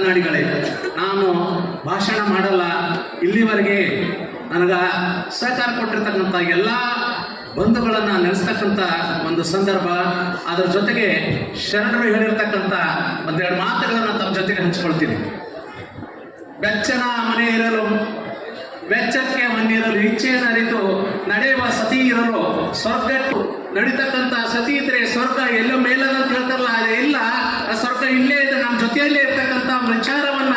ನಾಡಿಗಳೇ, ನಾನು ಭಾಷಣ ಮಾಡಲ್ಲ. ಇಲ್ಲಿವರೆಗೆ ನನಗ ಸಹಕಾರ ಕೊಟ್ಟಿರ್ತಕ್ಕಂಥ ಎಲ್ಲ ಬಂಧುಗಳನ್ನು ನೆನೆಸ್ತಕ್ಕಂಥ ಒಂದು ಸಂದರ್ಭ, ಅದರ ಜೊತೆಗೆ ಶರಣರು ಹೇಳಿರ್ತಕ್ಕಂಥ ಒಂದೆರಡು ಮಾತುಗಳನ್ನು ತಮ್ಮ ಜೊತೆಗೆ ಹಂಚ್ಕೊಳ್ತೀನಿ. ಬೆಚ್ಚನ ಮನೆ ಇರಲು, ಬೆಚ್ಚಕ್ಕೆ ಮಣ್ಣಿರಲು, ಇಚ್ಛೆಯನ್ನು ಅರಿತು ನಡೆಯುವ ಸತಿ ಇರಲು, ಸ್ವರ್ಗಕ್ಕೂ ನಡೀತಕ್ಕಂಥ ಸತಿ ಇದ್ರೆ ಸ್ವರ್ಗ ಎಲ್ಲೋ ಮೇಲದಂತ ಹೇಳ್ತಾರಲ್ಲ, ಅದೇ ಇಲ್ಲ, ಆ ಸ್ವರ್ಗ ಇಲ್ಲೇ ಇದೆ, ನಮ್ಮ ಜೊತೆಯಲ್ಲೇ ಇರ್ತಕ್ಕಂಥ ವಿಚಾರವನ್ನ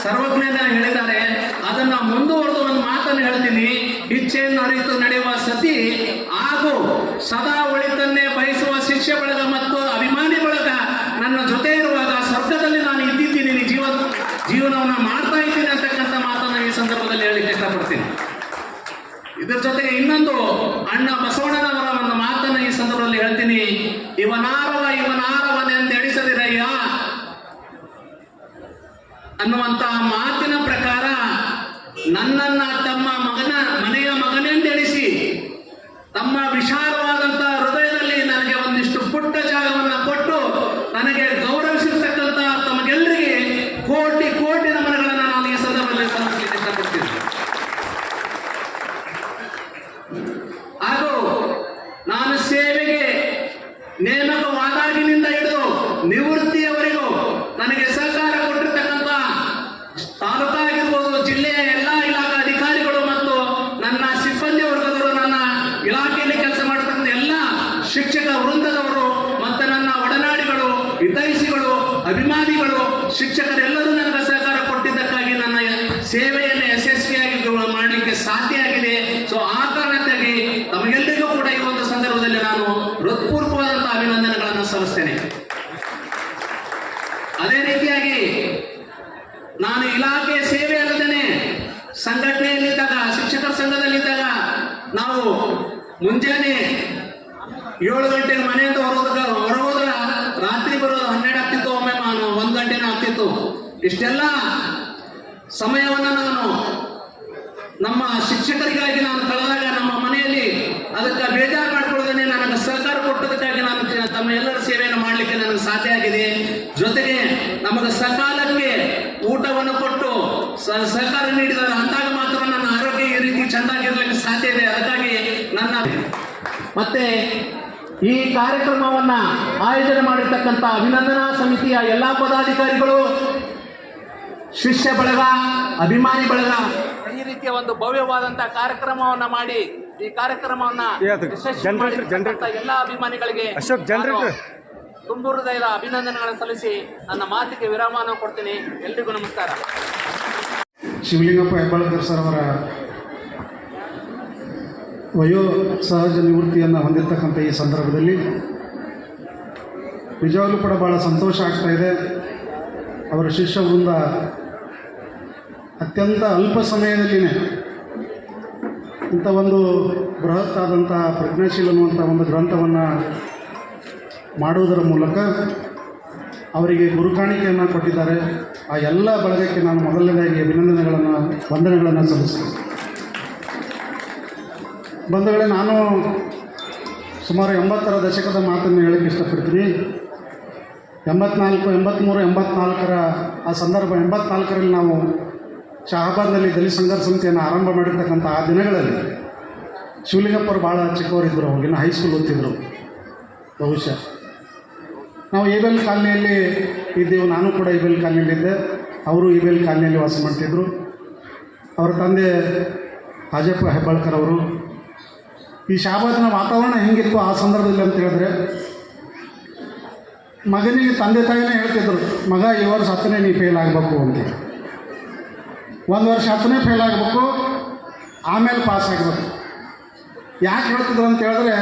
ಸರ್ವಜ್ಞನ ಹೇಳಿದ್ದಾರೆ. ಅದನ್ನ ಮುಂದುವರೆದು ಒಂದು ಮಾತನ್ನು ಹೇಳ್ತೀನಿ. ಇಚ್ಛೆಯನ್ನು ಅರಿತು ನಡೆಯುವ ಸತಿ ಹಾಗೂ ಸದಾ ಒಳಿತನ್ನೇ ಬಯಸುವ ಶಿಷ್ಯ ಬಳಗ ಮತ್ತು ಅಭಿಮಾನಿ ಬಳಗ ನನ್ನ ಜೊತೆ ಇರುವಾಗ ಸ್ವರ್ಗದಲ್ಲಿ ನಾನು ಇದ್ದಿದ್ದೀನಿ, ಜೀವನವನ್ನು ಮಾಡ್ತಾ ಇದ್ದೀನಿ ಅಂತಕ್ಕಂಥ ಮಾತನ್ನು ಈ ಸಂದರ್ಭದಲ್ಲಿ ಹೇಳಲಿಕ್ಕೆ ಇಷ್ಟಪಡ್ತೀನಿ. ಇದರ ಜೊತೆಗೆ ಇನ್ನೊಂದು ಅಣ್ಣ ಬಸವಣ್ಣನವರ ಒಂದು ಮಾತನ್ನು ಈ ಸಂದರ್ಭದಲ್ಲಿ ಹೇಳ್ತೀನಿ. ಇವನಾರವನೆ ಅಂತ ಎಣಿಸದಿರಯ್ಯ ಅನ್ನುವಂತ ಮಾತಿನ ಪ್ರಕಾರ ನನ್ನನ್ನ ತಮ್ಮ ಮನೆಯ ಮಗನೆಂದೆಣಿಸಿ ತಮ್ಮ ವಿಶಾಲವಾದಂತಹ ಹೃದಯದಲ್ಲಿ ನನಗೆ ಒಂದಿಷ್ಟು ಪುಟ್ಟ ಜಾಗವನ್ನು ಕೊಟ್ಟು ನನಗೆ ಗೌರವಿಸಿರ್ತಕ್ಕಂಥ ತಮಗೆಲ್ಲರಿಗೆ ಕೋಟಿ ಕೋಟಿ ನಮನಗಳನ್ನು ನಾನು ಈ ಸಂದರ್ಭದಲ್ಲಿ ಸಲ್ಲಿಸಲಿಕ್ಕೆ ಇಷ್ಟಪಡ್ತೀನಿ. ಹಾಗೂ ನಾನು ಸೇವೆಗೆ ನೇಮಕವಾದಾಗಿನಿಂದ ಹಿಡಿದು ನಿವೃತ್ತಿಯವರೆಗೂ ನನಗೆ ಸಹಕಾರ ಕೊಟ್ಟಿರ್ತಕ್ಕಂಥ ತಾಲೂಕಾ ಆಗಿರ್ಬೋದು, ಜಿಲ್ಲೆಯ ಎಲ್ಲ ಇಲಾಖಾ ಅಧಿಕಾರಿಗಳು ಮತ್ತು ನನ್ನ ಸಿಬ್ಬಂದಿ ವರ್ಗದವರು, ನನ್ನ ಇಲಾಖೆಯಲ್ಲಿ ಕೆಲಸ ಮಾಡತಕ್ಕಂಥ ಎಲ್ಲ ಶಿಕ್ಷಕ ವೃಂದದವರು ಮತ್ತು ನನ್ನ ಒಡನಾಡಿಗಳು, ಹಿತೈಷಿಗಳು, ಅಭಿಮಾನಿಗಳು, ಶಿಕ್ಷಕರೆಲ್ಲರೂ ನನಗೆ ಸಹಕಾರ ಕೊಟ್ಟಿದ್ದಕ್ಕಾಗಿ ನನ್ನ ಸೇವೆಯನ್ನು ಯಶಸ್ವಿಯಾಗಿ ಮಾಡಲಿಕ್ಕೆ ಸಾಧ್ಯ ಆಗಿದೆ. ಸೊ ಆ ಕಾರಣಕ್ಕಾಗಿ ತಮಗೆಲ್ಲರಿಗೂ ಕೂಡ ಈ ಒಂದು ಸಂದರ್ಭದಲ್ಲಿ ನಾನು ಹೃತ್ಪೂರ್ವಕವಾದಂತಹ ಅಭಿನಂದನೆಗಳನ್ನು ಸಲ್ಲಿಸ್ತೇನೆ. ಅದೇ ರೀತಿಯಾಗಿ ನಾನು ಇಲಾಖೆ ಸೇವೆ ಅಲ್ಲದೇನೆ ಸಂಘಟನೆಯಲ್ಲಿದ್ದಾಗ, ಶಿಕ್ಷಕರ ಸಂಘದಲ್ಲಿದ್ದಾಗ ನಾವು ಮುಂಜಾನೆ 7 ಗಂಟೆಗೆ ಮನೆಯಿಂದ ಹೊರಗೋದ್ರ ರಾತ್ರಿ ಬರೋದು 12 ಆಗ್ತಿತ್ತು, ಒಮ್ಮೆ 1 ಗಂಟೆನ ಆಗ್ತಿತ್ತು. ಇಷ್ಟೆಲ್ಲ ಸಮಯವನ್ನು ನಾನು ನಮ್ಮ ಶಿಕ್ಷಕರಿಗಾಗಿ ನಾನು ಕಳೆದಾಗ ನಮ್ಮ ಮನೆಯಲ್ಲಿ ಅದಕ್ಕೆ ಬೇಜಾರು ಮಾಡ್ಕೊಳ್ಳೋದನ್ನೇ ನನಗೆ ಸಹಕಾರ ಕೊಟ್ಟದಕ್ಕಾಗಿ ನಾನು ತಮ್ಮ ಎಲ್ಲರ ಸೇವೆಯನ್ನು ಮಾಡಲಿಕ್ಕೆ ನನಗೆ ಸಾಧ್ಯ ಆಗಿದೆ. ಜೊತೆಗೆ ನಮಗೆ ಸಕಾಲಕ್ಕೆ ಊಟವನ್ನು ಕೊಟ್ಟು ಸಹಕಾರ ನೀಡಿದರೆ ಅಂದಾಗ ಮಾತ್ರ ನನ್ನ ಆರೋಗ್ಯ ಈ ರೀತಿ ಚೆಂದಾಗಿರ್ಲಿಕ್ಕೆ ಸಾಧ್ಯ ಇದೆ. ಅದಕ್ಕಾಗಿ ಮತ್ತೆ ಈ ಕಾರ್ಯಕ್ರಮವನ್ನ ಆಯೋಜನೆ ಮಾಡಿರ್ತಕ್ಕಂಥ ಅಭಿನಂದನಾ ಸಮಿತಿಯ ಎಲ್ಲ ಪದಾಧಿಕಾರಿಗಳು, ಶಿಷ್ಯ ಬಳಗ, ಅಭಿಮಾನಿ ಬಳಗ ಈ ರೀತಿಯ ಒಂದು ಭವ್ಯವಾದಂತಹ ಕಾರ್ಯಕ್ರಮವನ್ನ ಮಾಡಿ ಈ ಕಾರ್ಯಕ್ರಮವನ್ನ ಎಲ್ಲ ಅಭಿಮಾನಿಗಳಿಗೆ ತುಂಬು ಹೃದಯದ ಅಭಿನಂದನೆಗಳನ್ನು ಸಲ್ಲಿಸಿ ನನ್ನ ಮಾತಿಗೆ ವಿರಾಮವನ್ನು ಕೊಡ್ತೀನಿ. ಎಲ್ರಿಗೂ ನಮಸ್ಕಾರ. ಶಿವಲಿಂಗಪ್ಪ ಹೆಬ್ಬಾಳ್ಕರ್ ಸರ್ ಅವರ ವಯೋ ಸಹಜ ನಿವೃತ್ತಿಯನ್ನು ಹೊಂದಿರತಕ್ಕಂಥ ಈ ಸಂದರ್ಭದಲ್ಲಿ ನಿಜವಾಗ್ಲೂ ಕೂಡ ಭಾಳ ಸಂತೋಷ ಆಗ್ತಾ ಇದೆ. ಅವರ ಶಿಷ್ಯ ವೃಂದ ಅತ್ಯಂತ ಅಲ್ಪ ಸಮಯದಲ್ಲಿನೇ ಇಂಥ ಒಂದು ಬೃಹತ್ ಆದಂಥ ಪ್ರಜ್ಞಾಶೀಲ ಅನ್ನುವಂಥ ಒಂದು ಗ್ರಂಥವನ್ನು ಮಾಡುವುದರ ಮೂಲಕ ಅವರಿಗೆ ಗುರುಕಾಣಿಕೆಯನ್ನು ಕೊಟ್ಟಿದ್ದಾರೆ. ಆ ಎಲ್ಲ ಬಳಗಕ್ಕೆ ನಾನು ಮೊದಲನೇದಾಗಿ ವಂದನೆಗಳನ್ನು ಸಲ್ಲಿಸ್ತೇನೆ. ಬಂಧುಗಳೇ, ನಾನು ಸುಮಾರು 80ರ ದಶಕದ ಮಾತನ್ನು ಹೇಳಕ್ಕೆ ಇಷ್ಟಪಡ್ತೀನಿ. 84, 83, 84ರ ಆ ಸಂದರ್ಭ, 84ರಲ್ಲಿ ನಾವು ಶಹಾಬಾದ್ನಲ್ಲಿ ದಲಿತ ಸಂಘರ್ಷ ಸಮಿತಿಯನ್ನು ಆರಂಭ ಮಾಡಿರ್ತಕ್ಕಂಥ ಆ ದಿನಗಳಲ್ಲಿ ಶಿವಲಿಂಗಪ್ಪರು ಭಾಳ ಚಿಕ್ಕವರಿದ್ದರು. ಅವಾಗಿನ ಹೈಸ್ಕೂಲ್ ಓದ್ತಿದ್ದರು. ಬಹುಶಃ ನಾವು ಇಬೇಲ್ ಕಾಲನಿಯಲ್ಲಿ ಇದ್ದೆವು. ನಾನು ಕೂಡ ಇಬೇಲ್ ಕಾಲನಿಯಲ್ಲಿದ್ದೆ, ಅವರು ಇಬೇಲ್ ಕಾಲನಿಯಲ್ಲಿ ವಾಸ ಮಾಡ್ತಿದ್ದರು. ಅವರ ತಂದೆ ಹಾಜಪ್ಪ ಹೆಬ್ಬಾಳ್ಕರ್ ಅವರು. ಈ ಶಹಾಬಾದಿನ ವಾತಾವರಣ ಹೆಂಗಿತ್ತು ಆ ಸಂದರ್ಭದಲ್ಲಿ ಅಂತ ಹೇಳಿದ್ರೆ, ಮಗನಿಗೆ ತಂದೆ ತಾಯಿನೇ ಹೇಳ್ತಿದ್ರು, ಮಗ ಈ ವರ್ಷ 10ನೇ ನೀ ಫೇಲ್ ಆಗಬೇಕು ಅಂತ. 1 ವರ್ಷ 10ನೇ ಫೇಲ್ ಆಗಬೇಕು, ಆಮೇಲೆ ಪಾಸ್ ಆಗಬೇಕು. ಯಾಕೆ ಹೇಳ್ತಿದ್ರು ಅಂತ ಹೇಳಿದ್ರೆ,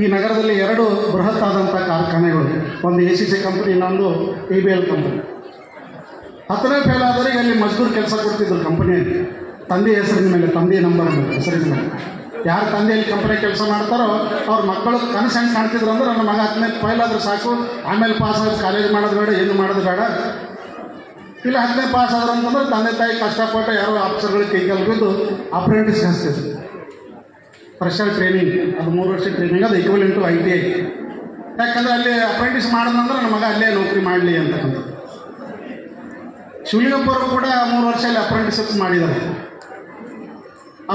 ಈ ನಗರದಲ್ಲಿ 2 ಬೃಹತ್ ಆದಂಥ ಕಾರ್ಖಾನೆಗಳು, ಒಂದು ACC ಕಂಪ್ನಿ, ಇನ್ನೊಂದು ABL ಕಂಪ್ನಿ. 10ನೇ ಫೇಲ್ ಆದವರಿಗೆ ಅಲ್ಲಿ ಮಜ್ದೂರ್ ಕೆಲಸ ಕೊಡ್ತಿದ್ರು ಕಂಪ್ನಿಯಲ್ಲಿ, ತಂದೆ ಹೆಸರಿನ ಮೇಲೆ, ತಂದೆ ನಂಬರ್ ಹೆಸರಿನ ಮೇಲೆ. ಯಾರು ತಂದೆಯಲ್ಲಿ ಕಂಪ್ನಿ ಕೆಲಸ ಮಾಡ್ತಾರೋ ಅವ್ರ ಮಕ್ಕಳು ಕನಸು ಹೆಂಗೆ ಕಾಣ್ತಿದ್ರು ಅಂದ್ರೆ, ನನ್ನ ಮಗ 10ನೇ ಫೇಲ್ ಆದರೂ ಸಾಕು, ಆಮೇಲೆ ಪಾಸ್ ಆಗಿ ಕಾಲೇಜ್ ಮಾಡೋದು ಬೇಡ, ಏನು ಮಾಡೋದು ಬೇಡ. ಇಲ್ಲ 10ನೇ ಪಾಸ್ ಆದ್ರು ಅಂತಂದ್ರೆ ತಂದೆ ತಾಯಿ ಕಷ್ಟಪಟ್ಟು ಯಾರೋ ಆಫೀಸರ್ಗಳಿಗೆ ಕೈ ಕಲ್ಬಿದ್ದು ಅಪ್ರೆಂಟಿಸ್ ಹಚ್ತಿದ್ರು. ಫ್ರೆಷರ್ ಟ್ರೈನಿಂಗ್, ಅದು 3 ವರ್ಷ ಟ್ರೈನಿಂಗ್, ಅದು ಈಕ್ವಲೆಂಟ್ ಟು ITI. ಯಾಕಂದರೆ ಅಲ್ಲಿ ಅಪ್ರೆಂಟಿಸ್ ಮಾಡೋದಂದ್ರೆ ನನ್ನ ಮಗ ಅಲ್ಲೇ ನೌಕರಿ ಮಾಡಲಿ ಅಂತಕ್ಕಂಥದ್ದು. ಶಿವಲಿಂಗಪ್ಪ ಅವರು ಕೂಡ 3 ವರ್ಷ ಅಲ್ಲಿ ಅಪ್ರೆಂಟಿಸಿಪ್ ಮಾಡಿದ್ದಾರೆ.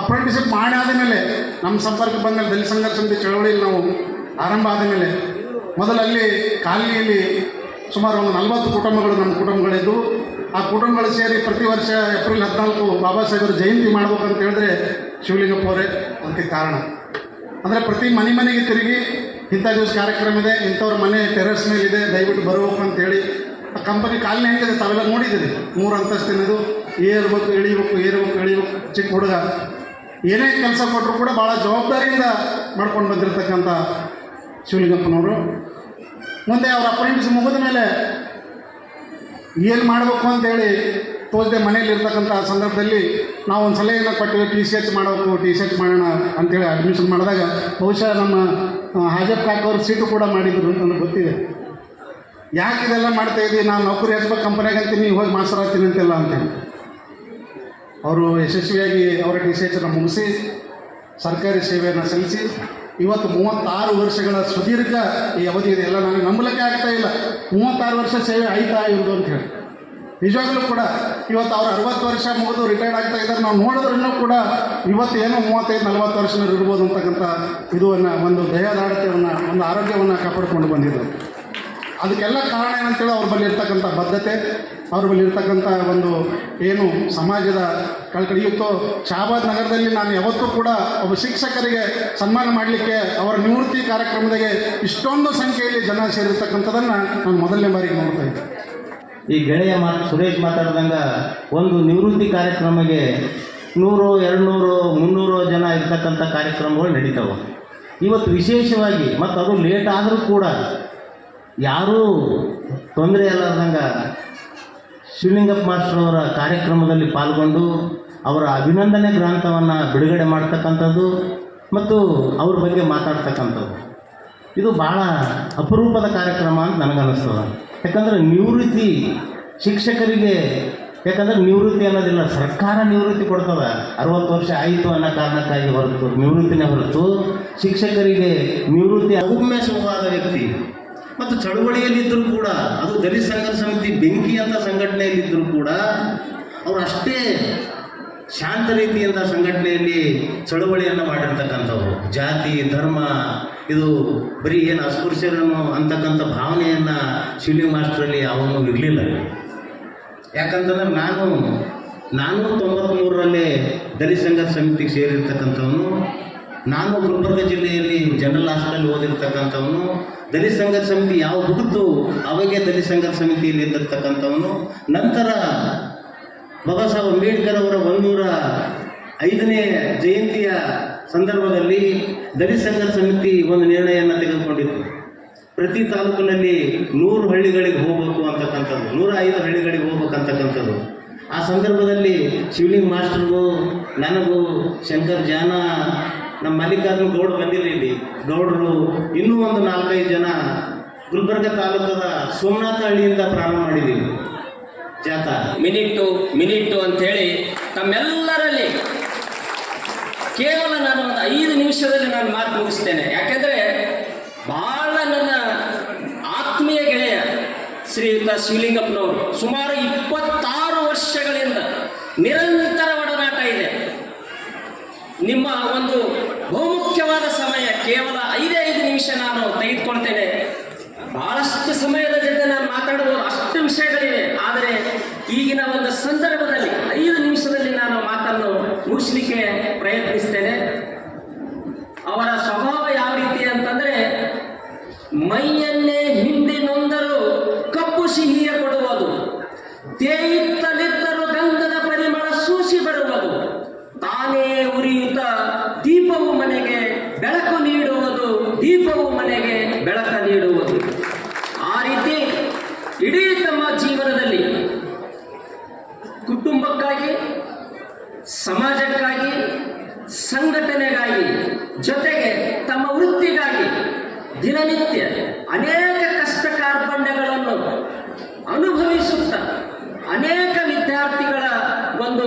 ಅಪ್ರೆಂಟಿಸಿಪ್ ಮಾಡಿ ಆದಮೇಲೆ ನಮ್ಮ ಸಂಪರ್ಕ ಬಂದಮೇಲೆ ದಲಿತ ಸಂಘರ್ಷ ಸಮಿತಿ ಚಳವಳಿಯಲ್ಲಿ ನಾವು ಆರಂಭ ಆದಮೇಲೆ ಮೊದಲಲ್ಲಿ ಕಾಲನಿಯಲ್ಲಿ ಸುಮಾರು ಒಂದು 40 ಕುಟುಂಬಗಳು ನಮ್ಮ ಕುಟುಂಬಗಳಿದ್ದು, ಆ ಕುಟುಂಬಗಳು ಸೇರಿ ಪ್ರತಿ ವರ್ಷ ಏಪ್ರಿಲ್ 14 ಬಾಬಾ ಸಾಹೇಬರ ಜಯಂತಿ ಮಾಡ್ಬೇಕಂತ ಹೇಳಿದ್ರೆ ಶಿವಲಿಂಗಪ್ಪ ಅವರೇ ಅದಕ್ಕೆ ಕಾರಣ. ಅಂದರೆ ಪ್ರತಿ ಮನೆಗೆ ತಿರುಗಿ ಇಂಥ ದಿವಸ ಕಾರ್ಯಕ್ರಮ ಇದೆ, ಇಂಥವ್ರ ಮನೆ ಟೆರೆಸ್ ಮೇಲಿದೆ, ದಯವಿಟ್ಟು ಬರಬೇಕು ಅಂತೇಳಿ. ಆ ಕಂಪನಿ ಕಾಲನಿ ಹೆಂಗಿದೆ ತಾವೆಲ್ಲ ನೋಡಿದ್ದೀರಿ, 3 ಅಂತಸ್ತಿನದು, ಏರ್ಬೇಕು ಇಳಿಬೇಕು ಏರ್ಬೇಕು ಇಳಿಬೇಕು. ಚಿಕ್ಕ ಹುಡುಗ ಏನೇ ಕೆಲಸ ಕೊಟ್ಟರು ಕೂಡ ಭಾಳ ಜವಾಬ್ದಾರಿಯಿಂದ ಮಾಡ್ಕೊಂಡು ಬಂದಿರತಕ್ಕಂಥ ಶಿವಲಿಂಗಪ್ಪನವರು ಮುಂದೆ ಅವ್ರ ಅಪ್ರೆಂಟಿಸ್ ಮುಗಿದ ಮೇಲೆ ಏನು ಮಾಡಬೇಕು ಅಂತೇಳಿ ತೋಚದೆ ಮನೇಲಿ ಇರ್ತಕ್ಕಂಥ ಸಂದರ್ಭದಲ್ಲಿ ನಾವು ಒಂದು ಸಲಹೆಯನ್ನು ಕೊಟ್ಟಿವಿ, TCH ಮಾಡಬೇಕು, TCH ಮಾಡೋಣ ಅಂತೇಳಿ ಅಡ್ಮಿಷನ್ ಮಾಡಿದಾಗ ಬಹುಶಃ ನಮ್ಮ ಹಾಜಪ್ ಕಾಕವ್ರ ಸೀಟು ಕೂಡ ಮಾಡಿದ್ರು ಅಂತ ನನಗೆ ಗೊತ್ತಿದೆ. ಯಾಕೆ ಇದೆಲ್ಲ ಮಾಡ್ತಾಯಿದ್ದೀವಿ, ನಾನು ನೌಕರಿ ಹಚ್ಬೇಕು ಕಂಪನಿಯಾಗ ಅಂತೀನಿ, ಹೋಗಿ ಮಾಸ್ಟರ್ ಆಗ್ತೀನಿ ಅಂತೆಲ್ಲ ಅಂತೇಳಿ ಅವರು ಯಶಸ್ವಿಯಾಗಿ ಅವರ TCHನ ಮುಗಿಸಿ ಸರ್ಕಾರಿ ಸೇವೆಯನ್ನು ಸಲ್ಲಿಸಿ ಇವತ್ತು 36 ವರ್ಷಗಳ ಸುದೀರ್ಘ ಈ ಅವಧಿ ಇದೆ. ಎಲ್ಲ ನನಗೆ ನಂಬಲಿಕ್ಕೆ ಆಗ್ತಾ ಇಲ್ಲ, 36 ವರ್ಷ ಸೇವೆ ಆಯ್ತಾ ಇರೋದು ಅಂತ ಹೇಳಿ. ನಿಜವಾಗ್ಲೂ ಕೂಡ ಇವತ್ತು ಅವ್ರು 60 ವರ್ಷ ಮುಗಿದು ರಿಟೈರ್ಡ್ ಆಗ್ತಾ ಇದ್ದಾರೆ. ನಾವು ನೋಡಿದ್ರೂ ಕೂಡ ಇವತ್ತು ಏನೋ 35-40 ವರ್ಷನವ್ರು ಇರ್ಬೋದು ಅಂತಕ್ಕಂಥ ಇದನ್ನು ಒಂದು ದೇಹದಾಢ್ಯತೆಯನ್ನು, ಒಂದು ಆರೋಗ್ಯವನ್ನು ಕಾಪಾಡಿಕೊಂಡು ಬಂದಿದ್ದರು. ಅದಕ್ಕೆಲ್ಲ ಕಾರಣ ಏನಂತೇಳಿ ಅವ್ರ ಬಳಿ ಇರ್ತಕ್ಕಂಥ ಬದ್ಧತೆ, ಅವ್ರ ಬಳಿ ಇರ್ತಕ್ಕಂಥ ಒಂದು ಏನು ಸಮಾಜದ ಕಳ್ಕಳಿ. ಇವತ್ತು ಶಹಾಬಾದ್ ನಗರದಲ್ಲಿ ನಾನು ಯಾವತ್ತೂ ಕೂಡ ಒಬ್ಬ ಶಿಕ್ಷಕರಿಗೆ ಸನ್ಮಾನ ಮಾಡಲಿಕ್ಕೆ ಅವರ ನಿವೃತ್ತಿ ಕಾರ್ಯಕ್ರಮದಾಗೆ ಇಷ್ಟೊಂದು ಸಂಖ್ಯೆಯಲ್ಲಿ ಜನ ಸೇರಿರ್ತಕ್ಕಂಥದ್ದನ್ನು ನಾನು ಮೊದಲನೇ ಬಾರಿಗೆ ನೋಡ್ತಾ ಇದ್ದೆ. ಈ ಗೆಳೆಯ ಸುರೇಶ್ ಮಾತಾಡ್ದಂಗೆ ಒಂದು ನಿವೃತ್ತಿ ಕಾರ್ಯಕ್ರಮಕ್ಕೆ 100, 200, 300 ಜನ ಇರ್ತಕ್ಕಂಥ ಕಾರ್ಯಕ್ರಮಗಳು ನಡೀತಾವೆ. ಇವತ್ತು ವಿಶೇಷವಾಗಿ ಮತ್ತು ಅದು ಲೇಟ್ ಆದರೂ ಕೂಡ ಯಾರೂ ತೊಂದರೆ ಇಲ್ಲದಂಗೆ ಶಿವಲಿಂಗಪ್ಪ ಮಾಸ್ಟ್ರವರ ಕಾರ್ಯಕ್ರಮದಲ್ಲಿ ಪಾಲ್ಗೊಂಡು ಅವರ ಅಭಿನಂದನೆ ಗ್ರಂಥವನ್ನು ಬಿಡುಗಡೆ ಮಾಡ್ತಕ್ಕಂಥದ್ದು ಮತ್ತು ಅವ್ರ ಬಗ್ಗೆ ಮಾತಾಡ್ತಕ್ಕಂಥದ್ದು ಇದು ಭಾಳ ಅಪರೂಪದ ಕಾರ್ಯಕ್ರಮ ಅಂತ ನನಗನ್ನಿಸ್ತದೆ. ಯಾಕಂದರೆ ನಿವೃತ್ತಿ ಶಿಕ್ಷಕರಿಗೆ, ಯಾಕಂದರೆ ನಿವೃತ್ತಿ ಅನ್ನೋದಿಲ್ಲ, ಸರ್ಕಾರ ನಿವೃತ್ತಿ ಕೊಡ್ತದೆ. 60 ವರ್ಷ ಆಯಿತು ಅನ್ನೋ ಕಾರಣಕ್ಕಾಗಿ ಹೊರತು ನಿವೃತ್ತಿನೇ ಹೊರತು ಶಿಕ್ಷಕರಿಗೆ ನಿವೃತ್ತಿ ಔಮ್ಯ ಸ್ವಭಾವದ ವ್ಯಕ್ತಿ. ಮತ್ತು ಚಳುವಳಿಯಲ್ಲಿದ್ದರೂ ಕೂಡ, ಅದು ದಲಿತ ಸಂಘರ್ಷ ಸಮಿತಿ ಬೆಂಕಿ ಅಂತ ಸಂಘಟನೆಯಲ್ಲಿದ್ದರೂ ಕೂಡ ಅವರು ಅಷ್ಟೇ ಶಾಂತ ರೀತಿಯಿಂದ ಸಂಘಟನೆಯಲ್ಲಿ ಚಳುವಳಿಯನ್ನು ಮಾಡಿರ್ತಕ್ಕಂಥವ್ರು. ಜಾತಿ ಧರ್ಮ ಇದು ಬರೀ ಏನು ಅಸ್ಪೃಶ್ಯರನ್ನು ಅಂತಕ್ಕಂಥ ಭಾವನೆಯನ್ನು ಶಿವಲಿಂಗ ಮಾಸ್ಟ್ರಲ್ಲಿ ಅವನು ಇರಲಿಲ್ಲ. ಯಾಕಂತಂದ್ರೆ ನಾನು 93ರಲ್ಲೇ ದಲಿತ ಸಂಘರ್ಷ ಸಮಿತಿಗೆ ಸೇರಿರ್ತಕ್ಕಂಥವನು. ನಾನು ಗುಲ್ಬರ್ಗ ಜಿಲ್ಲೆಯಲ್ಲಿ ಜನರಲ್ ಹಾಸ್ಟೆಲ್ ಓದಿರ್ತಕ್ಕಂಥವನು. ದಲಿತ ಸಂಘರ್ಷ ಸಮಿತಿ ಯಾವ ಹುಡುಕ್ತು ಅವಾಗೆ ದಲಿತ ಸಂಘರ್ಷ ಸಮಿತಿಯಲ್ಲಿ ಇದ್ದಿರ್ತಕ್ಕಂಥವನು. ನಂತರ ಬಾಬಾ ಸಾಹೇಬ್ ಅಂಬೇಡ್ಕರ್ ಅವರ 105ನೇ ಜಯಂತಿಯ ಸಂದರ್ಭದಲ್ಲಿ ದಲಿತ ಸಂಘರ್ಷ ಸಮಿತಿ ಒಂದು ನಿರ್ಣಯವನ್ನು ತೆಗೆದುಕೊಂಡಿತ್ತು. ಪ್ರತಿ ತಾಲೂಕಿನಲ್ಲಿ 100 ಹಳ್ಳಿಗಳಿಗೆ ಹೋಗಬೇಕು ಅಂತಕ್ಕಂಥದ್ದು, 105 ಹಳ್ಳಿಗಳಿಗೆ ಹೋಗ್ಬೇಕಂತಕ್ಕಂಥದ್ದು. ಆ ಸಂದರ್ಭದಲ್ಲಿ ಶಿವಲಿಂಗ ಮಾಸ್ಟರ್ಗೂ ನನಗೂ ಶಂಕರ್ ಜಾನ, ನಮ್ಮ ಮಲ್ಲಿಕಾರ್ಜುನ ಗೌಡ ಬಂದಿಲ್ಲ ಇಲ್ಲಿ, ಗೌಡರು, ಇನ್ನೂ ಒಂದು 4-5 ಜನ ಗುಲ್ಬರ್ಗ ತಾಲೂಕದ ಸೋಮನಾಥ ಹಳ್ಳಿಯಿಂದ ಪ್ರಾರಂಭ ಮಾಡಿದ್ದೀವಿ ಜಾಥಾ. ಮಿನಿಟ್ಟು ಅಂಥೇಳಿ ತಮ್ಮೆಲ್ಲರಲ್ಲಿ ಕೇವಲ ನಾನು ಒಂದು 5 ನಿಮಿಷದಲ್ಲಿ ನಾನು ಮಾತು ಮುಗಿಸ್ತೇನೆ. ಯಾಕೆಂದರೆ ಭಾಳ ನನ್ನ ಆತ್ಮೀಯ ಗೆಳೆಯ ಶ್ರೀಯುತ ಶಿವಲಿಂಗಪ್ಪನವರು ಸುಮಾರು 26 ವರ್ಷಗಳಿಂದ ನಿರಂತರ ಒಡನಾಟ ಇದೆ. ನಿಮ್ಮ ಒಂದು ಬಹುಮುಖ್ಯವಾದ ಸಮಯ ಕೇವಲ 5 ನಿಮಿಷ ನಾನು ತೆಗೆದುಕೊಳ್ತೇನೆ. ಬಹಳಷ್ಟು ಸಮಯದ ಜೊತೆ ನಾನು ಮಾತಾಡಬಹುದು, ಅಷ್ಟು ವಿಷಯಗಳಿವೆ. ಆದರೆ ಈಗಿನ ಒಂದು ಸಂದರ್ಭದಲ್ಲಿ 5 ನಿಮಿಷದಲ್ಲಿ ನಾನು ಮಾತನ್ನು ಮುಗಿಸಲಿಕ್ಕೆ ಪ್ರಯತ್ನಿಸ್ತೇನೆ. ಅವರ ಸ್ವಭಾವ ಯಾವ ರೀತಿ ಅಂತಂದ್ರೆ, ಮೈಯನ್ನೇ ಹಿಂಡಿ ನೊಂದರು ಕಪ್ಪು ಸಿಹಿಯ ಕೊಡುವುದು, ತೇಯುತ್ತಲಿದ್ದರು ಗಂಧದ ಪರಿಮಳ ಸೂಸಿ ಬರುವುದು, ತಾನೇ ಉರಿಯುತ್ತ ದೀಪವು ಮನೆಗೆ ಬೆಳಕು ನೀಡುವುದು, ದೀಪವು ಮನೆಗೆ ಬೆಳಕು ನೀಡುವುದು. ಆ ರೀತಿ ಇಡೀ ತಮ್ಮ ಜೀವನದಲ್ಲಿ ಕುಟುಂಬಕ್ಕಾಗಿ, ಸಮಾಜಕ್ಕಾಗಿ, ಸಂಘಟನೆಗಾಗಿ, ಜೊತೆಗೆ ತಮ್ಮ ವೃತ್ತಿಗಾಗಿ ದಿನನಿತ್ಯ ಅನೇಕ ಕಷ್ಟ ಕಾರ್ಪಣ್ಯಗಳನ್ನು ಅನುಭವಿಸುತ್ತಾ ಅನೇಕ ವಿದ್ಯಾರ್ಥಿಗಳ ಒಂದು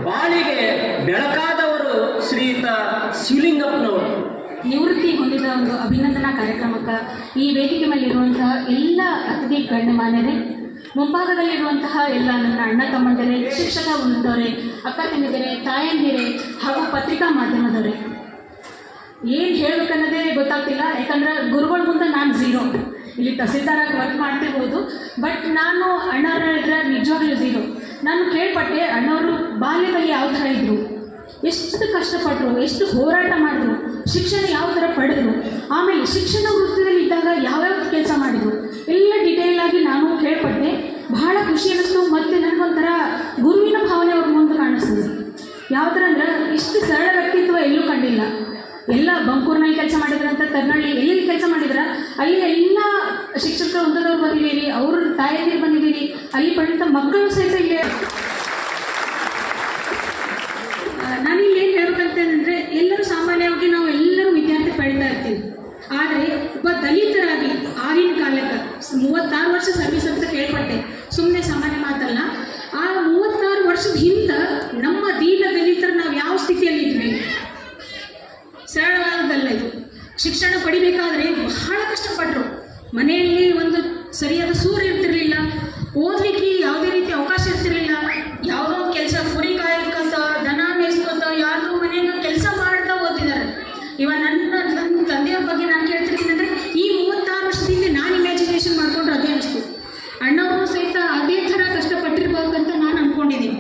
ಬಾಳಿಗೆ ಬೆಳಕಾದವರು ಶ್ರೀಯುತ ಶಿವಲಿಂಗಪ್ಪನವರು. ನಿವೃತ್ತಿ ಹೊಂದಿದ ಒಂದು ಅಭಿನಂದನಾ ಕಾರ್ಯಕ್ರಮಕ್ಕೆ ಈ ವೇದಿಕೆ ಮೇಲಿರುವಂತಹ ಎಲ್ಲ ಅತಿಥಿ ಗಣ್ಯಮಾನ್ಯರೇ, ಮುಂಭಾಗದಲ್ಲಿರುವಂತಹ ಎಲ್ಲ ನನ್ನ ಅಣ್ಣ ತಮ್ಮಂದಿರೇ, ಶಿಕ್ಷಕ ಬಂದವರೇ, ಅಕ್ಕ ತಂಗಿದಿರೇ, ತಾಯಂದಿರೇ ಹಾಗೂ ಪತ್ರಿಕಾ ಮಾಧ್ಯಮದವರೇ, ಏನು ಹೇಳ್ಬೇಕನ್ನೋದೇ ಗೊತ್ತಾಗ್ತಿಲ್ಲ. ಯಾಕಂದ್ರೆ ಗುರುಗಳ ಮುಂದೆ ನಾನು ಝೀರೋ. ಇಲ್ಲಿ ತಹಸೀಲ್ದಾರಾಗಿ ವರ್ಕ್ ಮಾಡ್ತಿರ್ಬೋದು, ಬಟ್ ನಾನು ಅಣ್ಣವ್ರ ಇದ್ರೆ ನಿಜವಾಗ್ಲೂ ಝೀರೋ. ನಾನು ಕೇಳ್ಪಟ್ಟೆ ಅಣ್ಣವರು ಬಾಲ್ಯದಲ್ಲಿ ಯಾವ ಥರ ಇದ್ದರು, ಎಷ್ಟು ಕಷ್ಟಪಟ್ಟರು, ಎಷ್ಟು ಹೋರಾಟ ಮಾಡಿದ್ರು, ಶಿಕ್ಷಣ ಯಾವ ಥರ ಪಡೆದ್ರು, ಆಮೇಲೆ ಶಿಕ್ಷಣ ವೃತ್ತಿಯಲ್ಲಿ ಇದ್ದಾಗ ಯಾವ್ಯಾವ ಕೆಲಸ ಮಾಡಿದ್ರು ಎಲ್ಲ ಡಿಟೇಲ್ ಆಗಿ ನಾನು ಕೇಳ್ಪಟ್ಟೆ. ಬಹಳ ಖುಷಿ ಅನ್ನಿಸ್ತು. ಮತ್ತು ನನಗೊಂಥರ ಗುರುವಿನ ಭಾವನೆ ಅವ್ರ ಮುಂದೆ ಕಾಣಿಸ್ತದೆ. ಯಾವ ಥರ ಅಂದ್ರೆ ಇಷ್ಟು ಸರಳ ವ್ಯಕ್ತಿತ್ವ ಎಲ್ಲೂ ಕಂಡಿಲ್ಲ. ಎಲ್ಲ ಬಂಕೂರಿನಲ್ಲಿ ಕೆಲಸ ಮಾಡಿದ್ರಂತ, ತರ್ನಳ್ಳಿ ಎಲ್ಲಿ ಕೆಲಸ ಮಾಡಿದ್ರ ಅಲ್ಲಿ ಎಲ್ಲ ಶಿಕ್ಷಕರು ಹೊಂದದವ್ರು ಬಂದಿದ್ದೀರಿ, ಅವ್ರ ತಾಯಂದಿರು ಬಂದಿದ್ದೀರಿ, ಅಲ್ಲಿ ಪಡೆದಂಥ ಮಕ್ಕಳು ಸಹಿತ ಇಲ್ಲಿ. ನಾನಿಲ್ಲಿ ಏನು ಹೇಳ್ಬೇಕಂತಂದರೆ, ಎಲ್ಲರೂ ಸಾಮಾನ್ಯವಾಗಿ ನಾವು ಎಲ್ಲರೂ ವಿದ್ಯಾರ್ಥಿ ಪಡಿತಾ ಇರ್ತೀವಿ. ಆದರೆ ಒಬ್ಬ ದಲಿತರಾಗಿ ಆಗಿನ ಕಾಲಕ್ಕೆ 36 ವರ್ಷ ಸರ್ವಿಸ್ ಅಂತ ಕೇಳ್ಪಟ್ಟೆ, ಸುಮ್ಮನೆ ಸಾಮಾನ್ಯ ಮಾತಲ್ಲ. ಆ 36 ವರ್ಷದ ಹಿಂದೆ ನಮ್ಮ ದೀನ ದಲಿತರು ನಾವು ಯಾವ ಸ್ಥಿತಿಯಲ್ಲಿದ್ವಿ, ಸರಳವಾದದ್ದಲ್ಲ ಇದು. ಶಿಕ್ಷಣ ಪಡಿಬೇಕಾದ್ರೆ ಬಹಳ ಕಷ್ಟಪಟ್ಟರು. ಮನೆಯಲ್ಲಿ ಒಂದು ಸರಿಯಾದ ಸೂರು ಇರ್ತಿರ್ಲಿಲ್ಲ, ಓದಲಿಕ್ಕೆ ಯಾವುದೇ ರೀತಿ ಅವಕಾಶ ಇರ್ತಿರ್ಲಿಲ್ಲ. ಯಾವುದೋ ಒಂದು ಕೆಲಸ, ಕುರಿ ಕಾಯ್ಕೊಂತ, ದನ ಮೇಯಿಸ್ಕೊಂತ, ಯಾರ್ದೋ ಮನೆಯಾಗ ಕೆಲಸ ಮಾಡ್ತಾ ಓದಿದ್ದಾರೆ. ಇವಾಗ ನನ್ನ ತಂದೆಯವ್ರ ಬಗ್ಗೆ ನಾನು ಕೇಳ್ತಿರ್ತೀನಿ ಅಂದರೆ, ಈ 36 ವರ್ಷದಿಂದ ನಾನು ಇಮ್ಯಾಜಿನೇಷನ್ ಮಾಡಿಕೊಂಡ್ರೆ ಅದೇ ಅನಿಸ್ತು. ಅಣ್ಣವರು ಸಹಿತ ಅದೇ ಥರ ಕಷ್ಟಪಟ್ಟಿರ್ಬೇಕಂತ ನಾನು ಅಂದ್ಕೊಂಡಿದ್ದೀನಿ.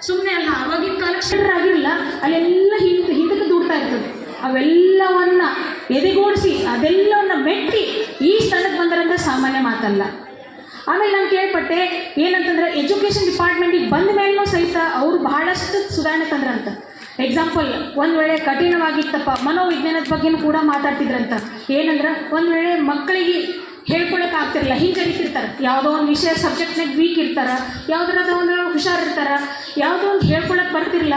ಸುಮ್ಮನೆ ಅಲ್ಲ, ಆವಾಗಿನ ಕಾಲಕ್ಷರಾಗಿರಲಿಲ್ಲ, ಅಲ್ಲೆಲ್ಲ ಹಿಂದಕ್ಕೆ ದೂಡ್ತಾ ಇರ್ತದೆ. ಅವೆಲ್ಲವನ್ನ ಎದೆಗೂಡಿಸಿ ಅದೆಲ್ಲವನ್ನ ಮೆಟ್ಟಿ ಈ ಸ್ಥಳಕ್ಕೆ ಬಂದರಂತ ಸಾಮಾನ್ಯ ಮಾತಲ್ಲ. ಆಮೇಲೆ ನಾನು ಕೇಳ್ಪಟ್ಟೆ ಏನಂತಂದ್ರೆ, ಎಜುಕೇಷನ್ ಡಿಪಾರ್ಟ್ಮೆಂಟಿಗೆ ಬಂದ ಮೇಲೂ ಸಹಿತ ಅವರು ಬಹಳಷ್ಟು ಸುಧಾರಣೆ ತಂದ್ರಂತ. ಎಕ್ಸಾಂಪಲ್, ಒಂದು ವೇಳೆ ಕಠಿಣವಾಗಿತ್ತಪ್ಪ, ಮನೋವಿಜ್ಞಾನದ ಬಗ್ಗೆನೂ ಕೂಡ ಮಾತಾಡ್ತಿದ್ರಂತ. ಏನಂದ್ರೆ, ಒಂದು ವೇಳೆ ಮಕ್ಕಳಿಗೆ ಹೇಳ್ಕೊಳಕ್ಕೆ ಆಗ್ತಿರಲ್ಲ, ಹಿಂಜರಿತಿರ್ತಾರೆ, ಯಾವುದೋ ಒಂದು ವಿಷಯ ಸಬ್ಜೆಕ್ಟ್ನಾಗ ವೀಕ್ ಇರ್ತಾರೆ, ಯಾವುದರದ ಒಂದು ಹುಷಾರಿರ್ತಾರೆ, ಯಾವುದೋ ಒಂದು ಹೇಳ್ಕೊಳಕ್ಕೆ ಬರ್ತಿರಲ್ಲ,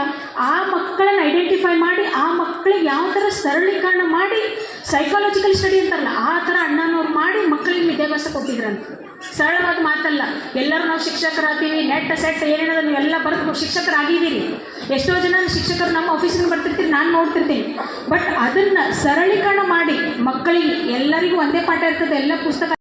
ಆ ಮಕ್ಕಳನ್ನ ಐಡೆಂಟಿಫೈ ಮಾಡಿ ಆ ಮಕ್ಕಳಿಗೆ ಯಾವ ಥರ ಸರಳೀಕರಣ ಮಾಡಿ ಸೈಕಾಲಜಿಕಲ್ ಸ್ಟಡಿ ಅಂತಾರಲ್ಲ ಆ ಥರ ಅಣ್ಣನವ್ರು ಮಾಡಿ ಮಕ್ಕಳಿಗೆ ವಿದ್ಯಾಭ್ಯಾಸ ಕೊಟ್ಟಿದ್ರಂತ. ಸರಳವಾದ ಮಾತಲ್ಲ. ಎಲ್ಲರೂ ನಾವು ಶಿಕ್ಷಕರಾಗ್ತೀವಿ, ನೆಟ್ ಸೆಟ್ ಏನೇನದ ನೀವೆಲ್ಲ ಬರೆದು ಶಿಕ್ಷಕರಾಗಿದ್ದೀರಿ. ಎಷ್ಟೋ ಜನ ಶಿಕ್ಷಕರು ನಮ್ಮ ಆಫೀಸಿಗೆ ಬರ್ತಿರ್ತೀರಿ, ನಾನು ನೋಡ್ತಿರ್ತೀನಿ. ಬಟ್ ಅದನ್ನು ಸರಳೀಕರಣ ಮಾಡಿ ಮಕ್ಕಳಿಗೆ ಎಲ್ಲರಿಗೂ ಒಂದೇ ಪಾಠ ಇರ್ತದೆ, ಎಲ್ಲ ಪುಸ್ತಕ